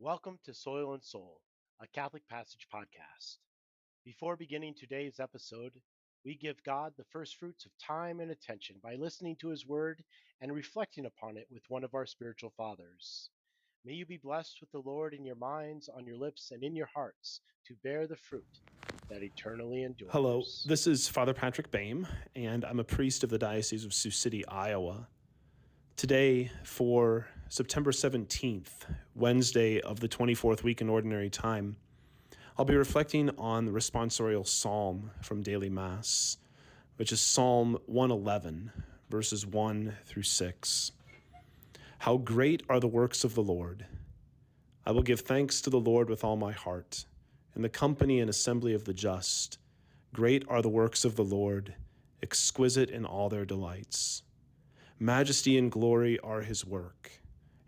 Welcome to Soil and Soul, a Catholic Passage podcast. Before beginning today's episode, we give God the first fruits of time and attention by listening to His Word and reflecting upon it with one of our spiritual fathers. May you be blessed with the Lord in your minds, on your lips, and in your hearts to bear the fruit that eternally Hello, endures. this is Father Patrick Boehm, and I'm a priest of the Diocese of Sioux City, Iowa. Today, for September 17th, Wednesday of the 24th week in Ordinary Time, I'll be reflecting on the responsorial psalm from daily Mass, which is Psalm 111, verses 1 through 6. How great are the works of the Lord! I will give thanks to the Lord with all my heart, in the company and assembly of the just. Great are the works of the Lord, exquisite in all their delights. Majesty and glory are his work,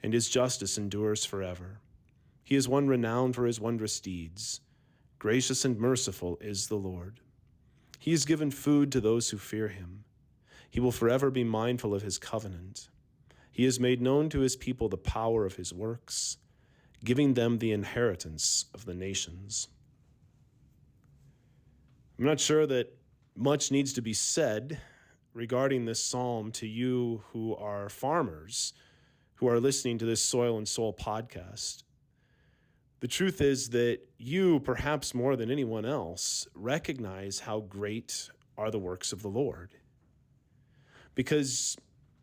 and his justice endures forever. He is one renowned for his wondrous deeds. Gracious and merciful is the Lord. He has given food to those who fear him. He will forever be mindful of his covenant. He has made known to his people the power of his works, giving them the inheritance of the nations. I'm not sure that much needs to be said regarding this psalm to you who are farmers, who are listening to this Soil and Soul podcast. The truth is that you, perhaps more than anyone else, recognize how great are the works of the Lord. Because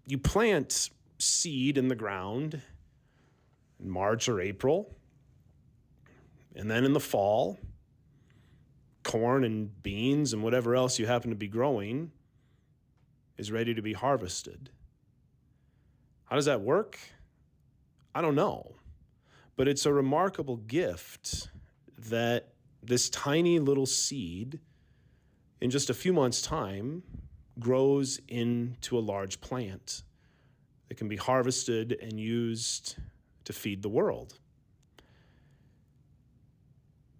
you plant seed in the ground in March or April, and then in the fall, corn and beans and whatever else you happen to be growing is ready to be harvested. How does that work? I don't know. But it's a remarkable gift that this tiny little seed, in just a few months' time, grows into a large plant that can be harvested and used to feed the world.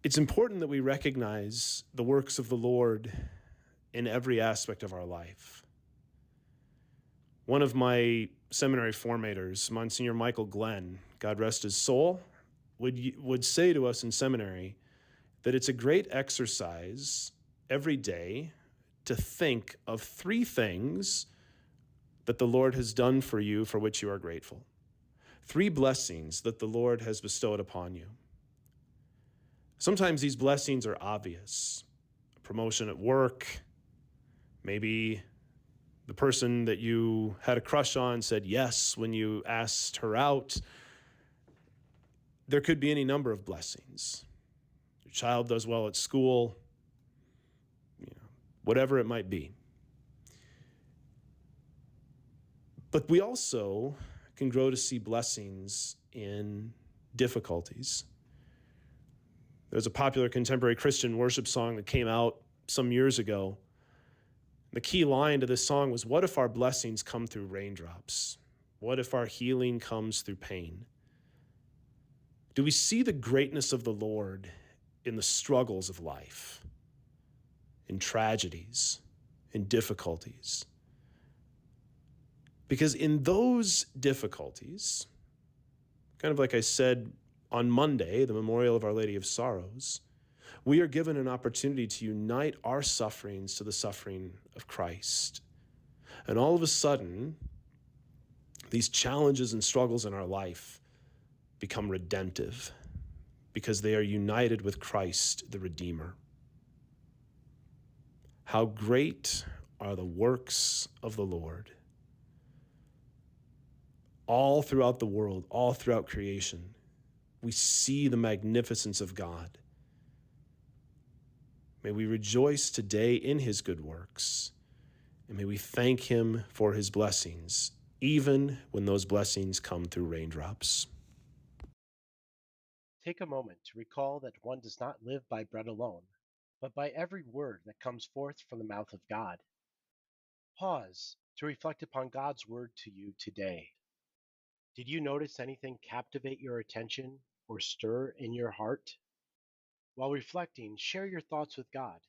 It's important that we recognize the works of the Lord in every aspect of our life. One of my seminary formators, Monsignor Michael Glenn, God rest his soul, would say to us in seminary that it's a great exercise every day to think of three things that the Lord has done for you for which you are grateful. Three blessings that the Lord has bestowed upon you. Sometimes these blessings are obvious. A promotion at work, maybe the person that you had a crush on said yes when you asked her out. There could be any number of blessings. Your child does well at school, whatever it might be. But we also can grow to see blessings in difficulties. There's a popular contemporary Christian worship song that came out some years ago. The key line to this song was, "What if our blessings come through raindrops? What if our healing comes through pain?" Do we see the greatness of the Lord in the struggles of life, in tragedies, in difficulties? Because in those difficulties, kind of like I said on Monday, the memorial of Our Lady of Sorrows, we are given an opportunity to unite our sufferings to the suffering of Christ. And all of a sudden, these challenges and struggles in our life become redemptive because they are united with Christ, the Redeemer. How great are the works of the Lord! All throughout the world, all throughout creation, we see the magnificence of God. May we rejoice today in his good works, and may we thank him for his blessings, even when those blessings come through raindrops. Take a moment to recall that one does not live by bread alone, but by every word that comes forth from the mouth of God. Pause to reflect upon God's word to you today. Did you notice anything captivate your attention or stir in your heart? While reflecting, share your thoughts with God.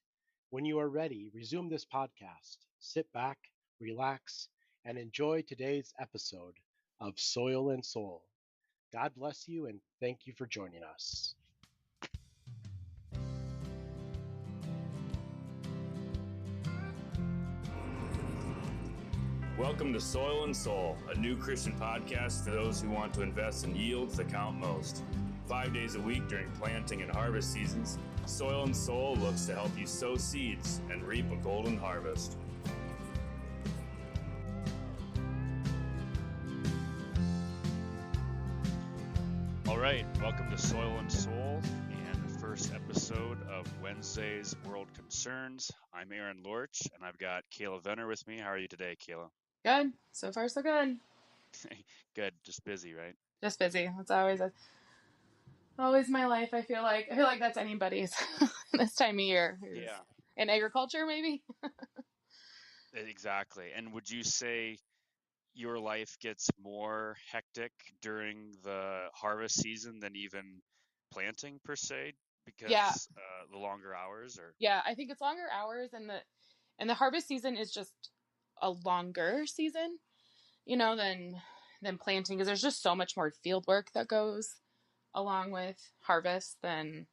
When you are ready, resume this podcast. Sit back, relax, and enjoy today's episode of Soil and Soul. God bless you, and thank you for joining us. Welcome to Soil and Soul, a new Christian podcast for those who want to invest in yields that count most. 5 days a week during planting and harvest seasons, Soil and Soul looks to help you sow seeds and reap a golden harvest. All right, welcome to Soil and Soul and the first episode of Wednesday's World Concerns. I'm Aaron Lorch, and I've got Kayla Venner with me. How are you today, Kayla? Good. So far, so good. Good. Just busy, right? Just busy. It's always my life. I feel like that's anybody's this time of year. Yeah, In agriculture, maybe. exactly. And would you say your life gets more hectic during the harvest season than even planting per se Yeah. because the longer hours or Yeah. I think it's longer hours, and the harvest season is just a longer season, than planting, because there's just so much more field work that goes along with harvest than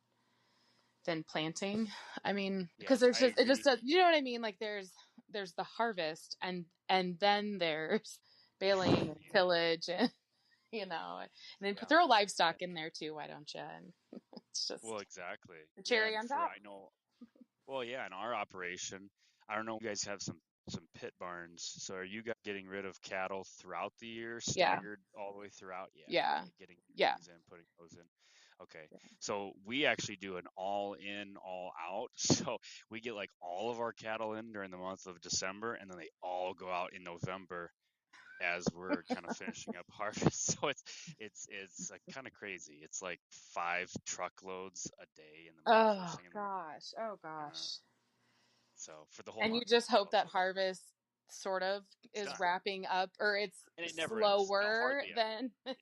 planting. I mean, yeah, because there's I just it just agree. does, you know what I mean? Like there's the harvest, and then there's baling and tillage, and and then Yeah. throw livestock in there too. Why don't you? And it's Well, just exactly. the Yeah, cherry and on for top. I know well, yeah, in our operation, I don't know, you guys have some pit barns. So are you guys getting rid of cattle throughout the year, Yeah, staggered all the way throughout? Yeah, yeah, okay, getting yeah, things in, putting those in. Okay. So we actually do an all in, all out. So we get like all of our cattle in during the month of December, and then they all go out in November as we're kind of finishing up harvest. So it's kind of crazy. It's like 5 truckloads a day in the first Oh thing in the morning. gosh, oh Uh, gosh. so for the whole And you month. just So hope that harvest sort of it's is done, wrapping up, or it's and it never is. No, slower hardly ever. than. Yeah.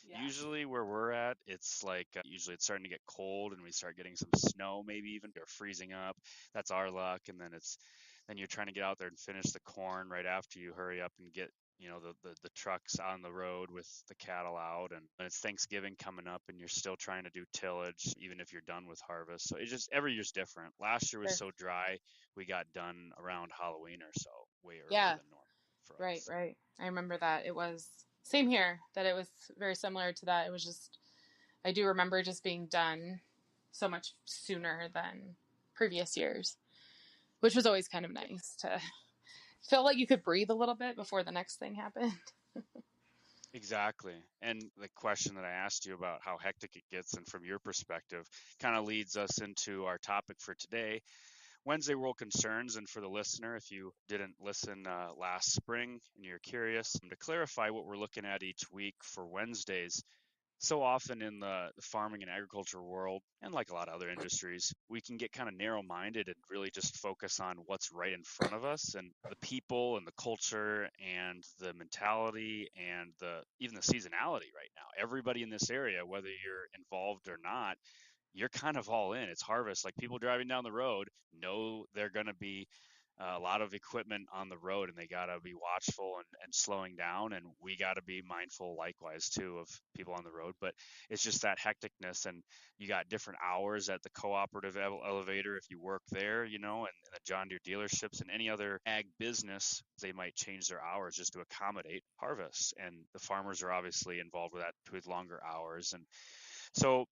Yeah. Usually where we're at, it's like usually it's starting to get cold, and we start getting some snow, maybe even or freezing up. That's our luck, and then you're trying to get out there and finish the corn right after you hurry up and get the trucks on the road with the cattle out, and it's Thanksgiving coming up, and you're still trying to do tillage even if you're done with harvest. So it's just every year's different. Last year was Sure. so dry, we got done around Halloween or so, way earlier Yeah. than normal for Right. us. Right. I remember that it was same here. That it was very similar to that. It was just I do remember just being done so much sooner than previous years, which was always kind of Yeah. nice to feel like you could breathe a little bit before the next thing happened. Exactly. And the question that I asked you about how hectic it gets, and from your perspective, kind of leads us into our topic for today, Wednesday World Concerns. And for the listener, if you didn't listen last spring and you're curious, to clarify what we're looking at each week for Wednesdays, so often in the farming and agriculture world, and like a lot of other industries, we can get kind of narrow minded and really just focus on what's right in front of us, and the people and the culture and the mentality and the even the seasonality right now. Everybody in this area, whether you're involved or not, you're kind of all in. It's harvest. Like, people driving down the road know they're going to be a lot of equipment on the road, and they got to be watchful and slowing down. And we got to be mindful likewise too of people on the road. But it's just that hecticness, and you got different hours at the cooperative elevator if you work there, and the John Deere dealerships and any other ag business. They might change their hours just to accommodate harvest, and the farmers are obviously involved with that with longer hours. And so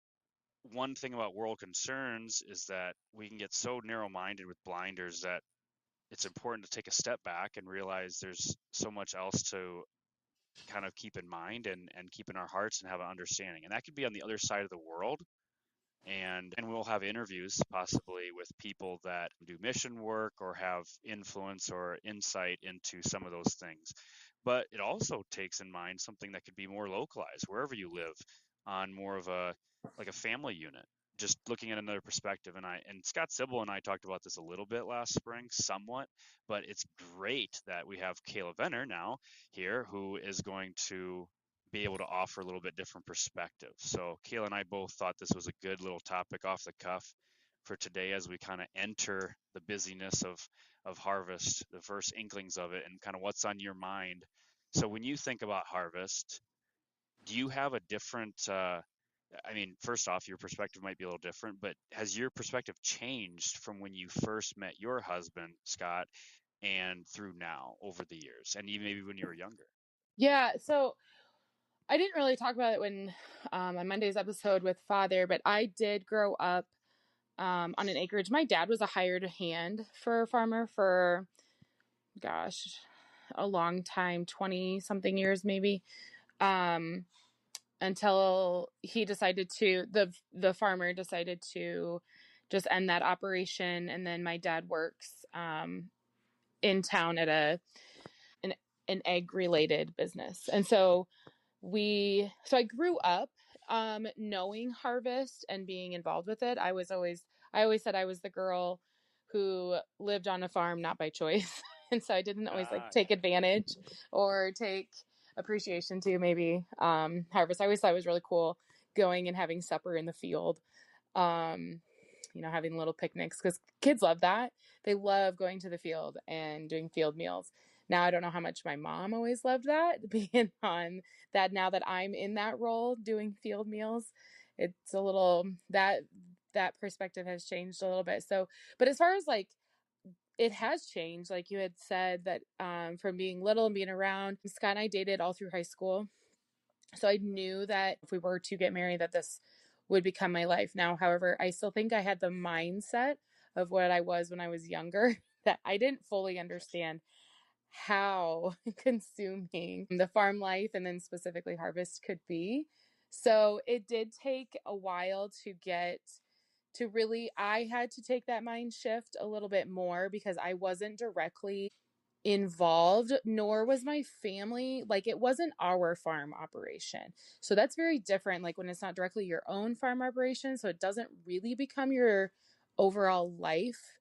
one thing about world concerns is that we can get so narrow minded with blinders that it's important to take a step back and realize there's so much else to kind of keep in mind and keep in our hearts and have an understanding. And that could be on the other side of the world. And we'll have interviews possibly with people that do mission work or have influence or insight into some of those things. But it also takes in mind something that could be more localized wherever you live, on more of a like a family unit, just looking at another perspective. And Scott Sybil and I talked about this a little bit last spring, somewhat, but it's great that we have Kayla Venner now here, who is going to be able to offer a little bit different perspective. So Kayla and I both thought this was a good little topic off the cuff for today, as we kind of enter the busyness of harvest, the first inklings of it, and kind of what's on your mind. So when you think about harvest, Do you have a different, I mean, first off, your perspective might be a little different, but has your perspective changed from when you first met your husband, Scott, and through now over the years, and even maybe when you were younger? Yeah, so I didn't really talk about it when on Monday's episode with Father, but I did grow up on an acreage. My dad was a hired hand for a farmer for, gosh, a long time, 20 something years maybe, until he decided to, the farmer decided to just end that operation. And then my dad works in town at an, an egg related business. And so I grew up knowing harvest and being involved with it. I always said I was the girl who lived on a farm not by choice. And so I didn't always like take Yeah. advantage or take appreciation to maybe harvest. I always thought it was really cool going and having supper in the field. Um, having little picnics because kids love that. They love going to the field and doing field meals. Now, I don't know how much my mom always loved that, being on that now that I'm in that role doing field meals. It's a little that perspective has changed a little bit. So, but as far as like it has changed, like you had said that from being little and being around, Scott and I dated all through high school. So I knew that if we were to get married, that this would become my life. Now, however, I still think I had the mindset of what I was when I was younger, that I didn't fully understand how consuming the farm life and then specifically harvest could be. So it did take a while to get to really, I had to take that mind shift a little bit more because I wasn't directly involved, nor was my family. Like, it wasn't our farm operation. So that's very different. Like when it's not directly your own farm operation, so it doesn't really become your overall life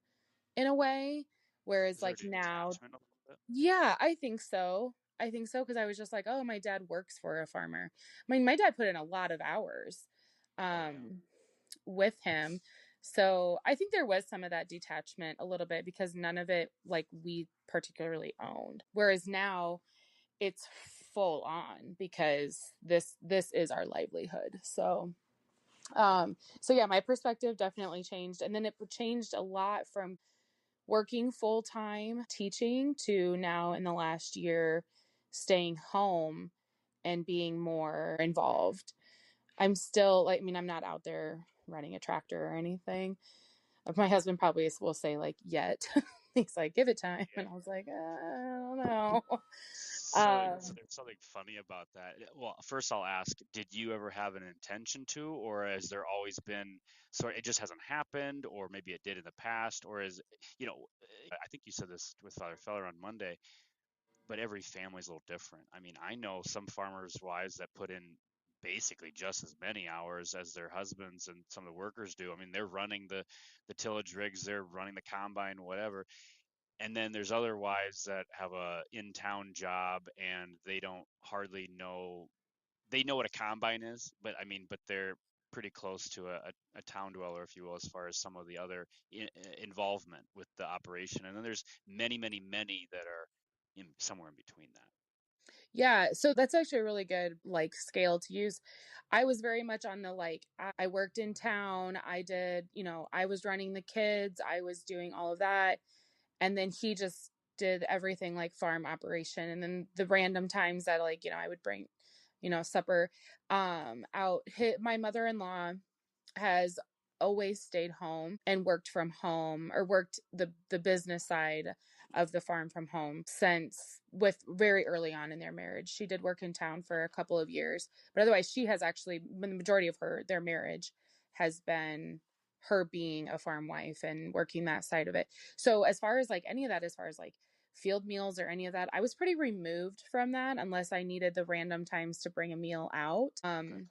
in a way. Whereas Is there a like now, detachment a little bit? yeah, I think so. I think so because I was just like, oh, my dad works for a farmer. I mean, my dad put in a lot of hours Oh yeah. with him. So I think there was some of that detachment a little bit because none of it like we particularly owned. Whereas now it's full on because this is our livelihood. So yeah, my perspective definitely changed. And then it changed a lot from working full time teaching to now in the last year staying home and being more involved. I'm still like, I mean, I'm not out there running a tractor or anything. My husband probably will say like yet. He's like, give it time. Yeah. And I was like, I don't know. So there's something funny about that. Well, first I'll ask, did you ever have an intention to, or has there always been, so it just hasn't happened, or maybe it did in the past, or is, you know, I think you said this with Father Feller on Monday, but every family's a little different. I mean, I know some farmers' wives that put in basically just as many hours as their husbands and some of the workers do. I mean, they're running the tillage rigs, they're running the combine, whatever. And then there's other wives that have a in-town job and they don't hardly know, they know what a combine is, but I mean, but they're pretty close to a town dweller, if you will, as far as some of the other involvement with the operation. And then there's many, many, many that are somewhere in between that. Yeah, so that's actually a really good like scale to use. I was very much on the like I worked in town, I did, I was running the kids, I was doing all of that. And then he just did everything like farm operation. And then the random times that like, I would bring, supper out. My mother-in-law has always stayed home and worked from home or worked the business side of the farm from home since with very early on in their marriage. She did work in town for a couple of years, but otherwise she has actually the majority of their marriage has been her being a farm wife and working that side of it. So as far as like any of that, as far as like field meals or any of that, I was pretty removed from that unless I needed the random times to bring a meal out. Okay.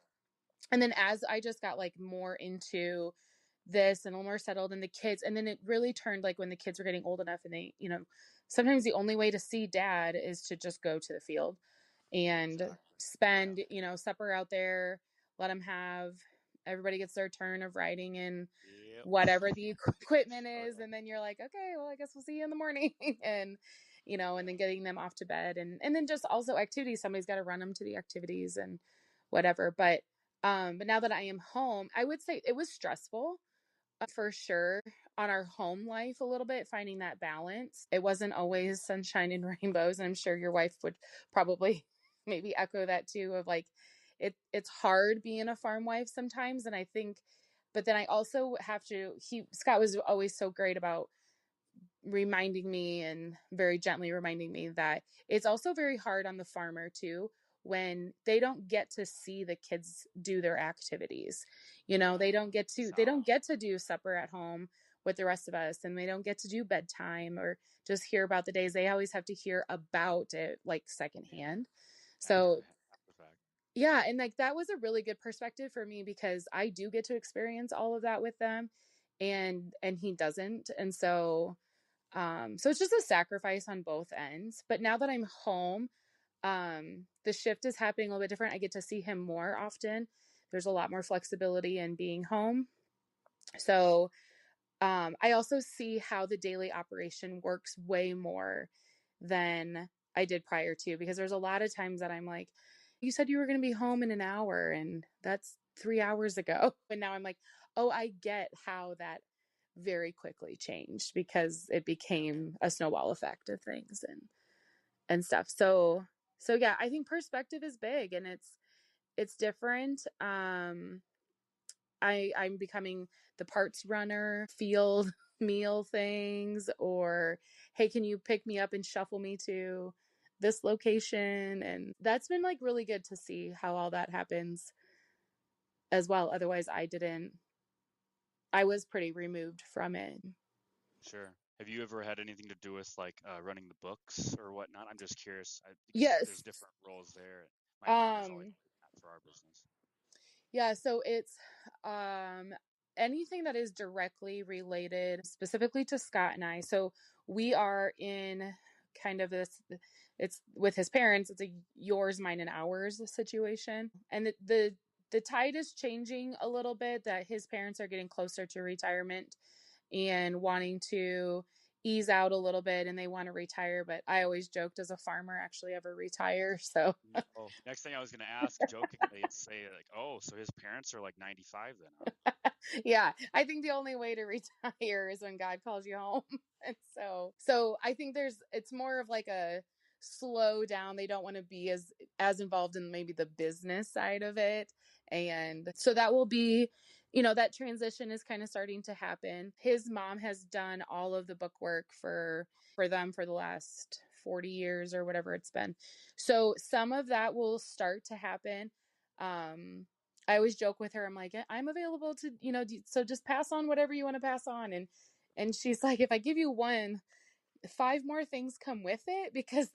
And then as I just got like more into this and a little more settled in the kids, and then it really turned like when the kids were getting old enough and they, sometimes the only way to see dad is to just go to the field and Exactly. Yeah. spend, supper out there, let them have, everybody gets their turn of riding in Yep. whatever the equipment Oh is. yeah. And then you're like, okay, well, I guess we'll see you in the morning. And, and then getting them off to bed and then just also activities. Somebody's got to run them to the activities and whatever. But now that I am home, I would say it was stressful for sure on our home life a little bit, finding that balance. It wasn't always sunshine and rainbows. And I'm sure your wife would probably maybe echo that too, of like, it's hard being a farm wife sometimes. And I think, but then I also have to, Scott was always so great about reminding me and very gently reminding me that it's also very hard on the farmer too when they don't get to see the kids do their activities. They don't get to do supper at home with the rest of us, and they don't get to do bedtime or just hear about the days. They always have to hear about it like secondhand. So After the fact. yeah, and like that was a really good perspective for me because I do get to experience all of that with them, and he doesn't. And so it's just a sacrifice on both ends. But now that I'm home, the shift is happening a little bit different. I get to see him more often. There's a lot more flexibility in being home. So I also see how the daily operation works way more than I did prior to, because there's a lot of times that I'm like, you said you were going to be home in an hour, and that's 3 hours ago. And now I'm like, oh, I get how that very quickly changed because it became a snowball effect of things and stuff. So yeah, I think perspective is big, and it's different. I'm becoming the parts runner, field meal things, or hey, can you pick me up and shuffle me to this location? And that's been like really good to see how all that happens as well. Otherwise, I was pretty removed from it. Sure. Have you ever had anything to do with like running the books or whatnot? I'm just curious because there's Yes. different roles there. My mom has always Um, done that for our business. yeah, so it's um anything that is directly related specifically to Scott and I. So we are in kind of this, it's with his parents, it's a yours, mine, and ours situation. And the tide is changing a little bit, that his parents are getting closer to retirement and wanting to ease out a little bit, and they want to retire. But I always joked, does a farmer actually ever retire? So No. Next thing I was going to ask jokingly is say like, oh, so his parents are like 95 then, huh? yeah, I think the only way to retire is when God calls you home. And so I think it's more of like a slow down. They don't want to be as involved in maybe the business side of it. And so that will be, that transition is kind of starting to happen. His mom has done all of the book work for them for the last 40 years or whatever it's been. So some of that will start to happen. I always joke with her. I'm like, I'm available to, so just pass on whatever you want to pass on. And she's like, if I give you one, 5 more things come with it, because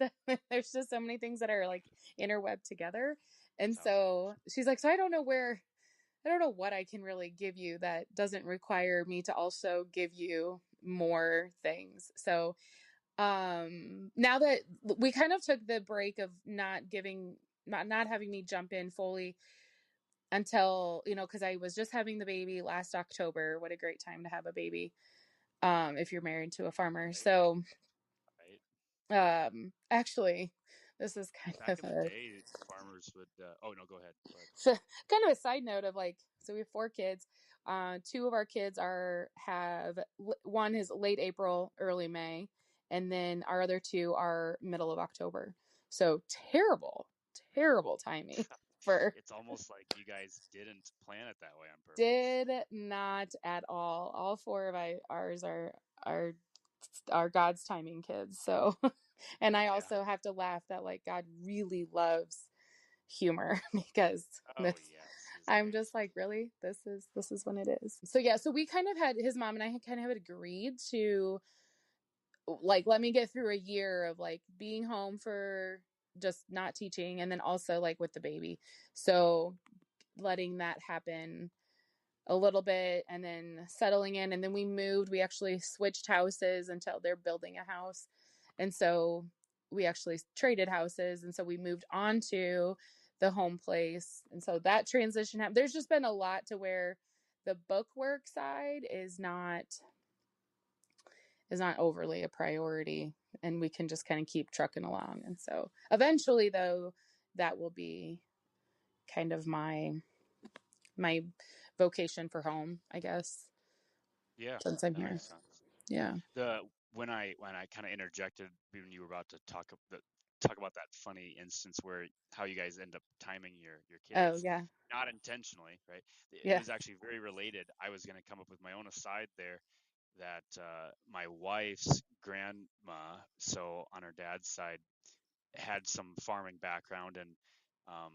there's just so many things that are like interwebbed together. And That's how it so goes. she's like, so I don't know what I can really give you that doesn't require me to also give you more things. So now that we kind of took the break of not having me jump in fully until, because I was just having the baby last October. What a great time to have a baby, if you're married to a farmer. Right. So Right. actually, this is kind Back of in the day, farmers would. Oh no, go ahead. Go ahead. kind of a side note of like, so we have 4 kids. 2 of our kids have one is late April, early May, and then our other 2 are middle of October. So terrible timing for. It's almost like you guys didn't plan it that way on purpose. Did not at all. All 4 of ours are God's timing kids. So, and I Yeah. also have to laugh that like God really loves humor because Oh this, yes, his I'm grace. just like, really, this is when it is. So yeah, so we kind of had, his mom and I had kind of agreed to like, let me get through a year of like being home for just not teaching, and then also like with the baby. So letting that happen a little bit and then settling in, and then we actually switched houses until they're building a house. And so we actually traded houses, and so we moved on to the home place. And so that transition happened. There's just been a lot to where the book work side is not overly a priority, and we can just kind of keep trucking along. And so eventually though, that will be kind of my vocation for home, I guess, Yeah, since I'm that here. makes sense. Yeah. The when I kind of interjected when you were about to talk about that funny instance where how you guys end up timing your Oh kids, yeah. not intentionally, right? It Yeah. was actually very related. I was going to come up with my own aside there that my wife's grandma, so on her dad's side, had some farming background, and um,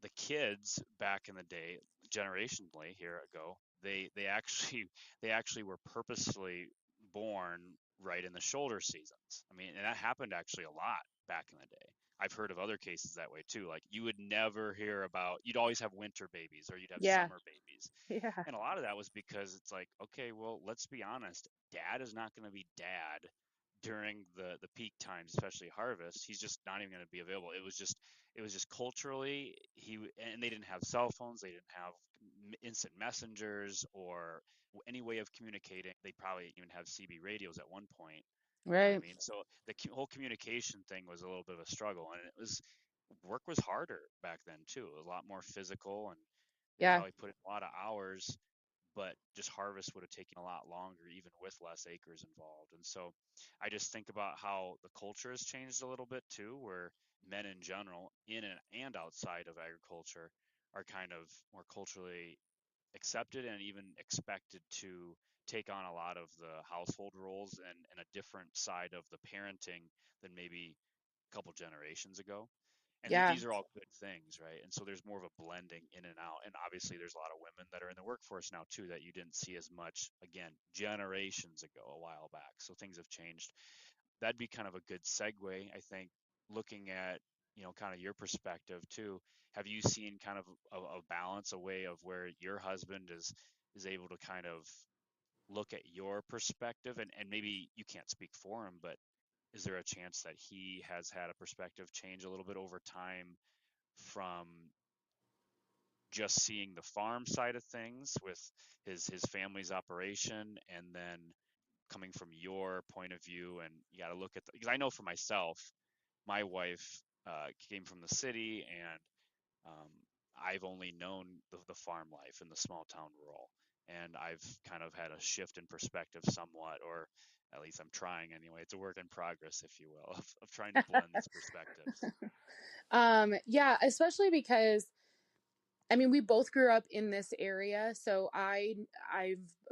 the kids back in the day, generationally here ago, they actually they actually were purposefully born right in the shoulder seasons. I mean, and that happened actually a lot back in the day. I've heard of other cases that way too. Like you would never hear about, you'd always have winter babies or you'd have Yeah. summer babies. Yeah. And a lot of that was because it's like, okay, well, let's be honest, dad is not going to be dad during the peak times, especially harvest. He's just not even going to be available. It was just culturally and they didn't have cell phones, they didn't have instant messengers or any way of communicating. They probably even have CB radios at one point. You know what I Right. mean? So the whole communication thing was a little bit of a struggle, and work was harder back then too. It was a lot more physical, and they Yeah. probably put in a lot of hours, but just harvest would have taken a lot longer, even with less acres involved. And so I just think about how the culture has changed a little bit too, where men in general, in and outside of agriculture, are kind of more culturally accepted and even expected to take on a lot of the household roles and a different side of the parenting than maybe a couple generations ago. And Yeah. these are all good things, right? And so there's more of a blending in and out. And obviously, there's a lot of women that are in the workforce now too that you didn't see as much again generations ago, a while back. So things have changed. That'd be kind of a good segue, I think, looking at kind of your perspective too. Have you seen kind of a balance, a way of where your husband is able to kind of look at your perspective, and maybe you can't speak for him, but is there a chance that he has had a perspective change a little bit over time from just seeing the farm side of things with his family's operation, and then coming from your point of view, and you got to look at because I know for myself, my wife came from the city, and um, I've only known the farm life in the small town rural, and I've kind of had a shift in perspective somewhat, or at least I'm trying anyway. It's a work in progress, if you will, of trying to blend these perspectives. Yeah, especially because I mean, we both grew up in this area, so I'm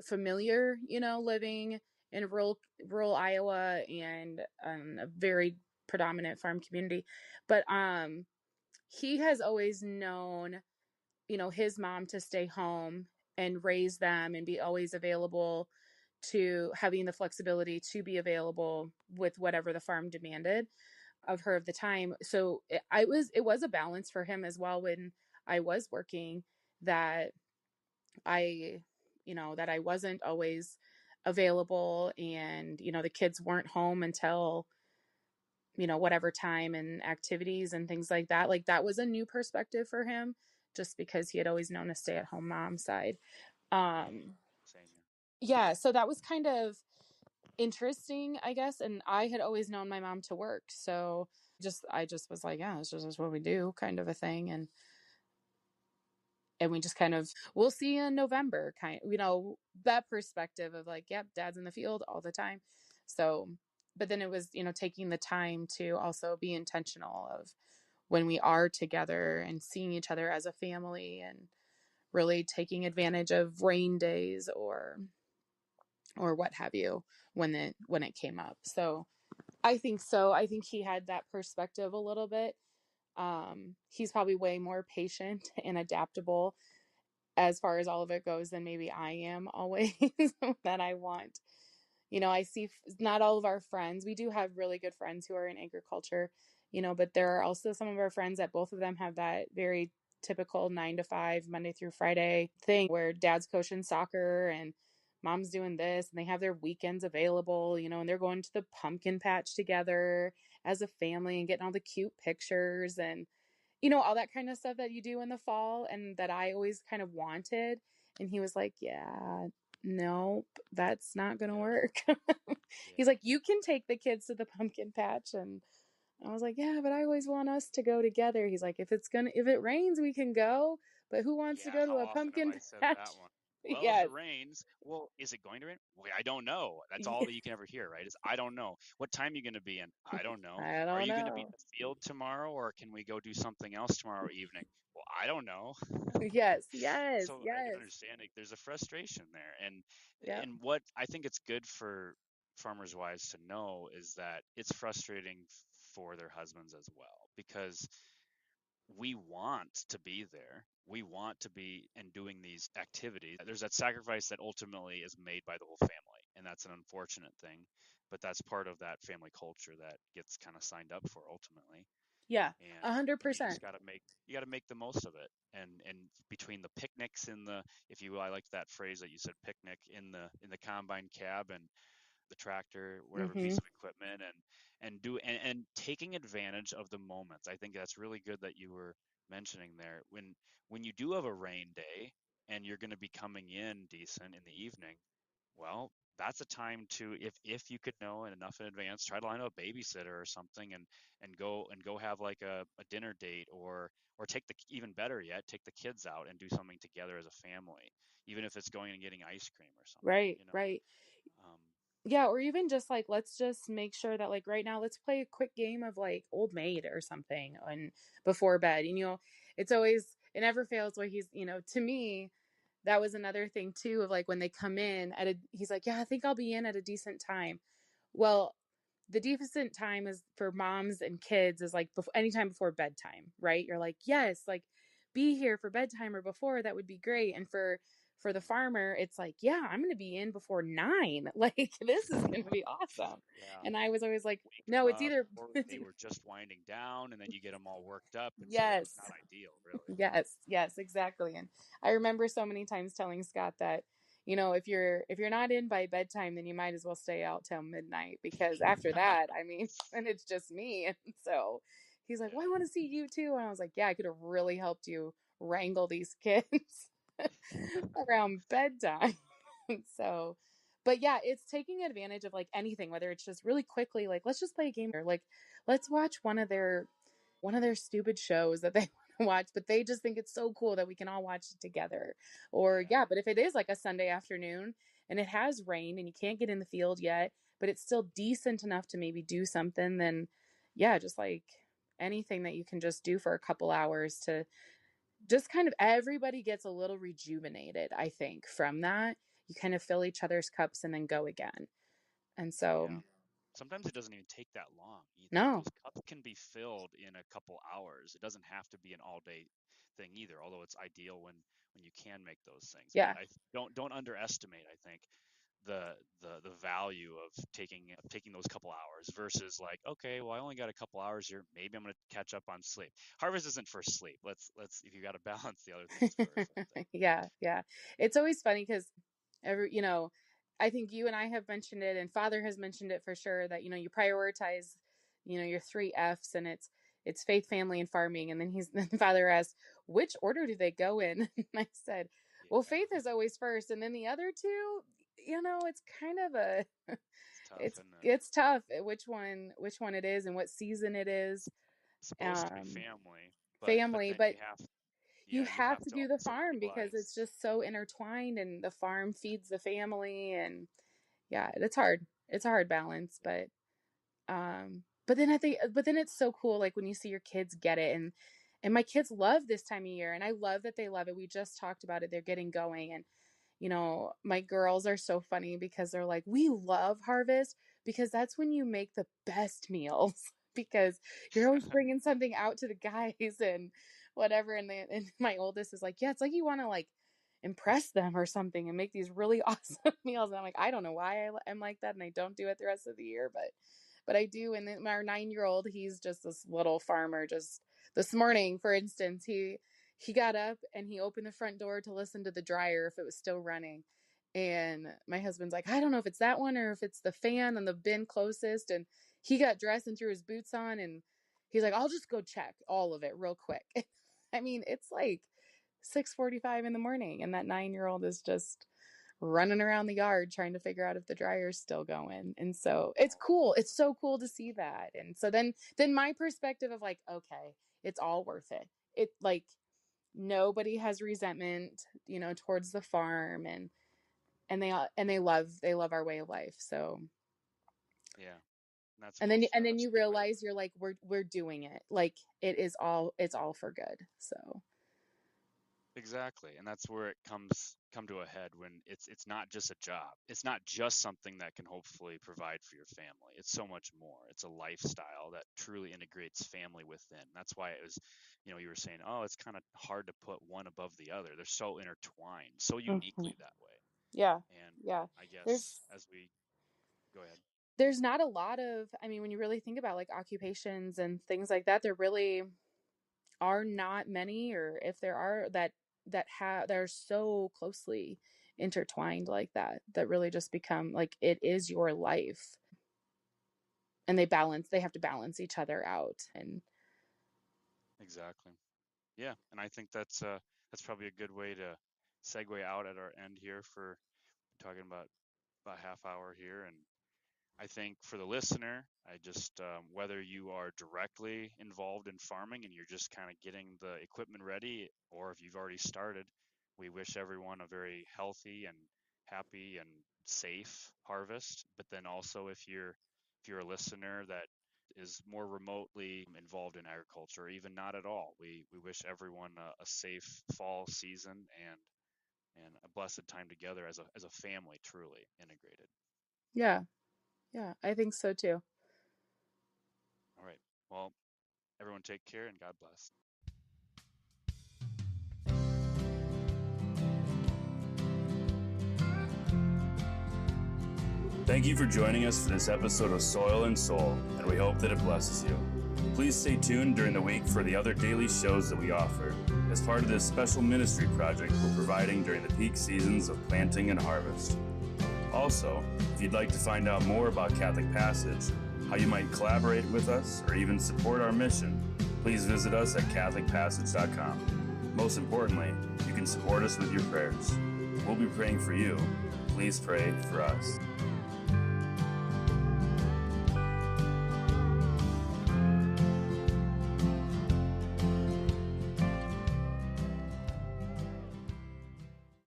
familiar, living in rural Iowa and a very predominant farm community. But he has always known, his mom to stay home and raise them and be always available, to having the flexibility to be available with whatever the farm demanded of her of the time. So it was a balance for him as well when I was working, that I that I wasn't always available, and the kids weren't home until whatever time and activities and things like that. Like that was a new perspective for him, just because he had always known a stay-at-home mom side. Yeah, um same here. yeah, so that was kind of interesting, I guess. And I had always known my mom to work, so I just was like, yeah, it's just what we do, kind of a thing. And we just kind of, we'll see in November, kind that perspective of like, yep, dad's in the field all the time. So, but then it was, taking the time to also be intentional of when we are together and seeing each other as a family, and really taking advantage of rain days or what have you, when it came up. So I think he had that perspective a little bit. He's probably way more patient and adaptable as far as all of it goes than maybe I am always. That I want. I see not all of our friends. We do have really good friends who are in agriculture, but there are also some of our friends that both of them have that very typical 9 to 5, Monday through Friday thing, where dad's coaching soccer and mom's doing this, and they have their weekends available, and they're going to the pumpkin patch together as a family and getting all the cute pictures and all that kind of stuff that you do in the fall, and that I always kind of wanted. And he was like, yeah, nope, that's not going to Yeah, work. He's yeah, like, you can take the kids to the pumpkin patch, and I was like, yeah, but I always want us to go together. He's like, if it rains, we can go. But who wants to Yeah, go to how a often have pumpkin I said that patch? one? Well, if Yes. it rains, well, is it going to rain? Well, I don't know. That's all that you can ever hear, right? Is I don't know. What time are you going to be in? I don't know. I Are don't you going to be in know. the field tomorrow, or can we go do something else tomorrow evening? Well, I don't know. Yes, yes, So I can yes. understand it. There's a frustration there, Yep. and what I think it's good for farmers' wives to know is that it's frustrating for their husbands as well, because we want to be there. We want to be and doing these activities. There's that sacrifice that ultimately is made by the whole family, and that's an unfortunate thing, but that's part of that family culture that gets kind of signed up for ultimately. Yeah, And a hundred and you just percent. got to make the most of it. And between the picnics in the, if you, I like that phrase that you said, picnic in the combine cab and the tractor, whatever Mm-hmm. piece of equipment, and taking advantage of the moments. I think that's really good that you were mentioning there. When you do have a rain day and you're going to be coming in decent in the evening, well, that's a time to, if you could know enough in advance, try to line up a babysitter or something, and go have like a dinner date, or take the, even better yet, take the kids out and do something together as a family, even if it's going and getting ice cream or something, Right, you know. right. Um, Yeah, or even just like let's just make sure that like right now let's play a quick game of like Old Maid or something and before bed. And it's always it never fails where to me that was another thing too of like when they come in he's like, yeah, I think I'll be in at a decent time. Well, the decent time is for moms and kids is like anytime before bedtime, right? You're like, yes, like be here for bedtime or before, that would be great. And for the farmer, it's like, yeah, I'm going to be in before 9. Like this is going to be awesome. yeah, And I was always like, wake them no, it's up, either or it's they either were just winding down, and then you get them all worked up, and so yes. it's not ideal, really. Yes, yes, exactly. And I remember so many times telling Scott that, if you're not in by bedtime, then you might as well stay out till midnight because after that, I mean, and it's just me. And so he's like, "Well, I Yeah, want to see you too." And I was like, "Yeah, I could have really helped you wrangle these kids around bedtime." So, but yeah, it's taking advantage of like anything, whether it's just really quickly, like let's just play a game or like let's watch one of their stupid shows that they want to watch, but they just think it's so cool that we can all watch it together. Or yeah, yeah, but if it is like a Sunday afternoon and it has rained and you can't get in the field yet, but it's still decent enough to maybe do something, then yeah, just like anything that you can just do for a couple hours to just kind of everybody gets a little rejuvenated, I think, from that. You kind of fill each other's cups and then go again. And so, yeah. Sometimes it doesn't even take that long either. no, Those cups can be filled in a couple hours. It doesn't have to be an all day thing either, although it's ideal when you can make those things. But yeah. I don't underestimate, I think, the value of taking those couple hours versus like, okay, well, I only got a couple hours here, maybe I'm going to catch up on sleep. Harvest isn't for sleep. Let's If you got to balance the other things first, I think. Yeah, yeah. It's always funny because every, I think you and I have mentioned it, and Father has mentioned it for sure that you prioritize, your three F's, and it's faith, family, and farming. And then then Father asked, which order do they go in? And I said, well, Yeah, faith is always first, and then the other two, it's kind of a it's tough, it's isn't it? it's tough which one it is and what season it is. It's supposed to be Um, family, but family, then but you you have have to to do the also farm because it's realize. just so intertwined and the farm feeds the family. And yeah, it's hard. It's a hard balance, but then it's so cool like when you see your kids get it. And my kids love this time of year, and I love that they love it. We just talked about it. They're getting going. And my girls are so funny because they're like, we love harvest because that's when you make the best meals because you're always bringing something out to the guys and whatever. And my oldest is like, yeah, it's like you want to like impress them or something and make these really awesome meals. And I'm like, I don't know why I'm like that, and I don't do it the rest of the year, but I do. And then our 9-year-old, he's just this little farmer. Just this morning, for instance, he got up and he opened the front door to listen to the dryer if it was still running. And my husband's like, I don't know if it's that one or if it's the fan on the bin closest. And he got dressed and threw his boots on, and he's like, I'll just go check all of it real quick. I mean, it's like 6:45 in the morning, and that 9-year-old is just running around the yard trying to figure out if the dryer's still going. And so it's cool. It's so cool to see that. And so then my perspective of like, okay, it's all worth it. It like nobody has resentment, towards the farm, and they love our way of life. So Yeah. That's and well then said. you realize you're like, we're doing it. Like it's all for good. So Exactly. And that's where it come to a head when it's not just a job. It's not just something that can hopefully provide for your family. It's so much more. It's a lifestyle that truly integrates family within. That's why it was, you were saying, oh, it's kind of hard to put one above the other. They're so intertwined, so uniquely that way. yeah. And Yeah. I guess There's as we go ahead. there's not a lot of, I mean, when you really think about like occupations and things like that, there really are not many, or if there are, that are so closely intertwined like that really just become like it is your life. And they have to balance each other out. And Exactly. Yeah, and I think that's probably a good way to segue out at our end here for talking about half hour here. And I think for the listener, I just whether you are directly involved in farming and you're just kind of getting the equipment ready, or if you've already started, we wish everyone a very healthy and happy and safe harvest. But then also, if you're a listener that is more remotely involved in agriculture, or even not at all, we wish everyone a safe fall season and a blessed time together as a family, truly integrated. yeah, I think so too. All right. Well, everyone take care and God bless. Thank you for joining us for this episode of Soil and Soul, and we hope that it blesses you. Please stay tuned during the week for the other daily shows that we offer as part of this special ministry project we're providing during the peak seasons of planting and harvest. Also, if you'd like to find out more about Catholic Passage, how you might collaborate with us, or even support our mission, please visit us at CatholicPassage.com. Most importantly, you can support us with your prayers. We'll be praying for you. Please pray for us.